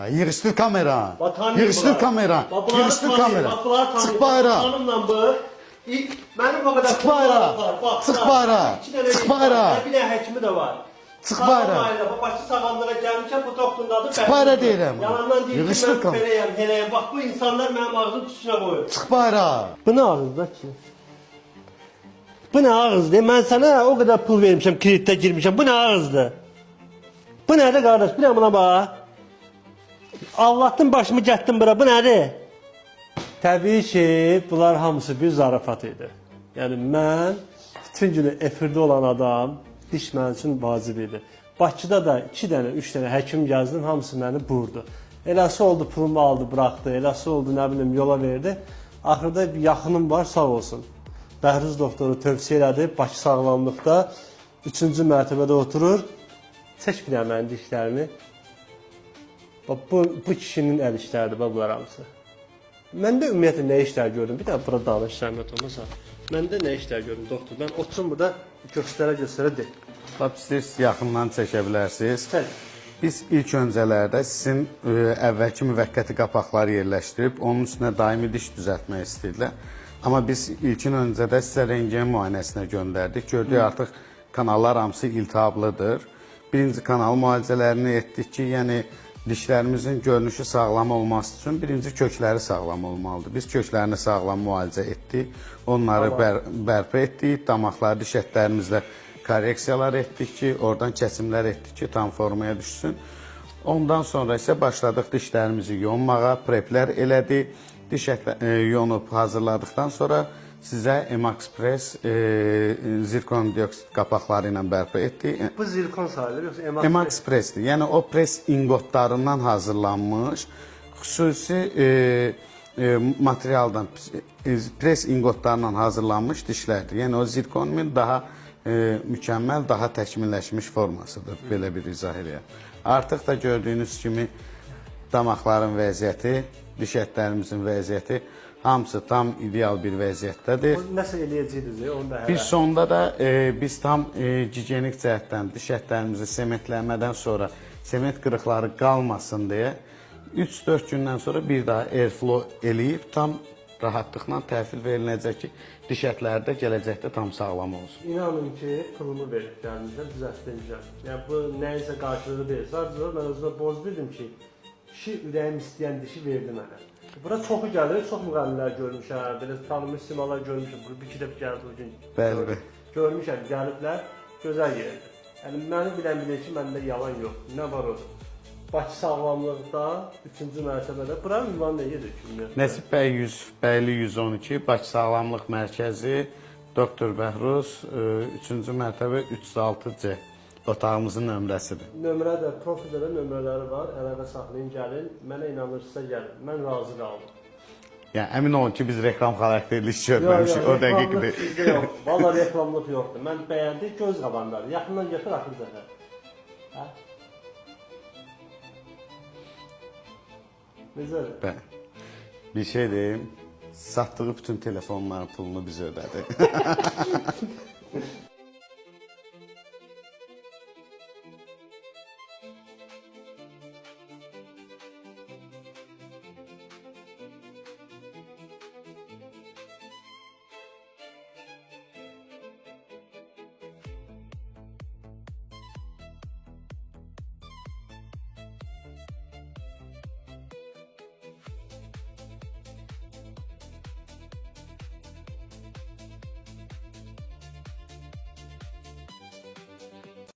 Yığışdır kameranı. Tanıyın Yığışdır bunları. kameranı. Bunları Yığışdır tanıyın, kameranı. bak bunları tanıyın. Çık bayrağı. Tanımla bu. Benim o kadar Çık bayrağı. var. Bak, Çık bak, bayrağı. iki tane Çık reis var. bayrağı. Bir de həkimi de var. Çık bayrağı. Başı sağlamlara gelmişəm, bu doktorun adı Çık bayrağı deyirəm. Yalandan deyir ki, Yığışdır mən kameranı. beləyəm. Bak bu insanlar mənim ağzım tuşuna koyur. Çık bayrağı. Bu ne ağızda ki? Bu ne ağızdı? Ben sana o kadar pul vermişim, kredite girmişim. Bu ne ağızdı? Bu nerede kardeş? Bir de buna bak. Allah'tan başımı gətdim bura. Bu nədir? Təbii ki, bunlar hamısı bir zarafat idi. Yəni mən bütün günü efirdə olan adam diş mənim üçün vacib idi. Bakıda da 2 dənə, 3 dənə həkim gəzdim, hamısı məni vurdu. Eləsi oldu, pulumu aldı, buraxdı. Eləsi oldu, nə bilim, yola verdi. Axırda bir yaxınım var, sağ olsun. Bəhruz doktoru tövsiyə elədi. Bakı sağlamlıqda 3-cü mərtəbədə oturur. Çək bir dənə mənim dişlərimi. Bax, bu kişinin əl işləridir, bax, bunlar hamısı. Məndə ümumiyyətlə nə işlər gördüm? Bir də bura danış, zəhmət olmasa. Məndə nə işlər gördüm, doktor? Mən oturum burada göstərə de. Bax, istəyirsiniz, yaxından çəkə bilərsiniz. Çək. Biz ilk öncələrdə sizin əvvəlki müvəqqəti qapaqları yerləşdirib, onun üstünə daimi diş düzəltmək istəyirlər. Amma biz ilkin öncədə sizə rentgen müayinəsinə göndərdik. Gördük, artıq kanallar hamısı iltihablıdır. Birinci kanal müalicələrini etdik ki, yəni dişlərimizin görünüşü sağlam olması üçün birinci kökləri sağlam olmalıdır. Biz köklərini sağlam müalicə etdik, onları bərpa etdik, damaqları, diş ətlərimizlə korreksiyalar etdik ki, oradan kəsimlər etdik ki, tam formaya düşsün. Ondan sonra isə başladıq dişlərimizi yonmağa, preplər elədik. Diş yonub hazırladıktan sonra sizə Emaxpress zirkon dioksid qapaqları ilə bərpa etdik. Bu zirkon sayılır, yoxsa Emaxpressdir. Yəni o pres ingotlarından hazırlanmış xüsusi materialdan, pres ingotlarından hazırlanmış dişlərdir. Yəni o zirkonin daha mükəmməl, daha təkmilləşmiş formasıdır. Belə bir izah eləyəm. Artıq da gördüyünüz kimi damaqların vəziyyəti, diş ətlərimizin vəziyyəti hamısı tam ideal bir vəziyyətdədir. Nəsə eləyəcəksiniz, onu da hələ. Bir sonda da biz tam gigiyenik cəhətdən diş ətlərimizi sementləmədən sonra sement qırıqları qalmasın deyə 3-4 gündən sonra bir daha airflow eləyib tam rahatlıqla təhvil veriləcək ki, diş ətləri də gələcəkdə tam sağlam olsun. İnanın ki, pulumu verib gəlmişəm, düzəltdirmişəm. Yəni bu nəyinsə qarşılığı deyil. Sadəcə mən özümə borc bildim ki, kişi ürəyim istəyən dişi verdi mənə. Bura çoxu gəlir, çox müğənnilər görmüşəm, belə tanınmış simalar görmüşəm. Bir iki dəfə gəldi o gün. Bəli. Görmüşəm, gəliblər, gözəl yerdir. Yəni məni bilən bilir ki, məndə yalan yox. Nə var o? Bakı sağlamlıqda 3-cü mərtəbədə. Buranın ünvanı nədir ki? Nəsib bəy 100, 112, Bakı Sağlamlıq Mərkəzi, Doktor Bəhruz, 3-cü mərtəbə 306C. Otağımızın nömrəsidir. Nömrə də, profildə də nömrələri var. Əlaqə saxlayın, gəlin. Mənə inanırsınızsa gəlin. Mən razı qaldım. Yəni əmin olun ki, biz reklam xarakterli iş görməmişik, o dəqiqdir. Yox, valla reklamlıq yoxdur. Mən bəyəndim, göz qabanları. Yaxından götür, axır zəhər. Hə? Necədir? Bəli. Bir şey deyim, satdığı bütün telefonların pulunu biz ödədik.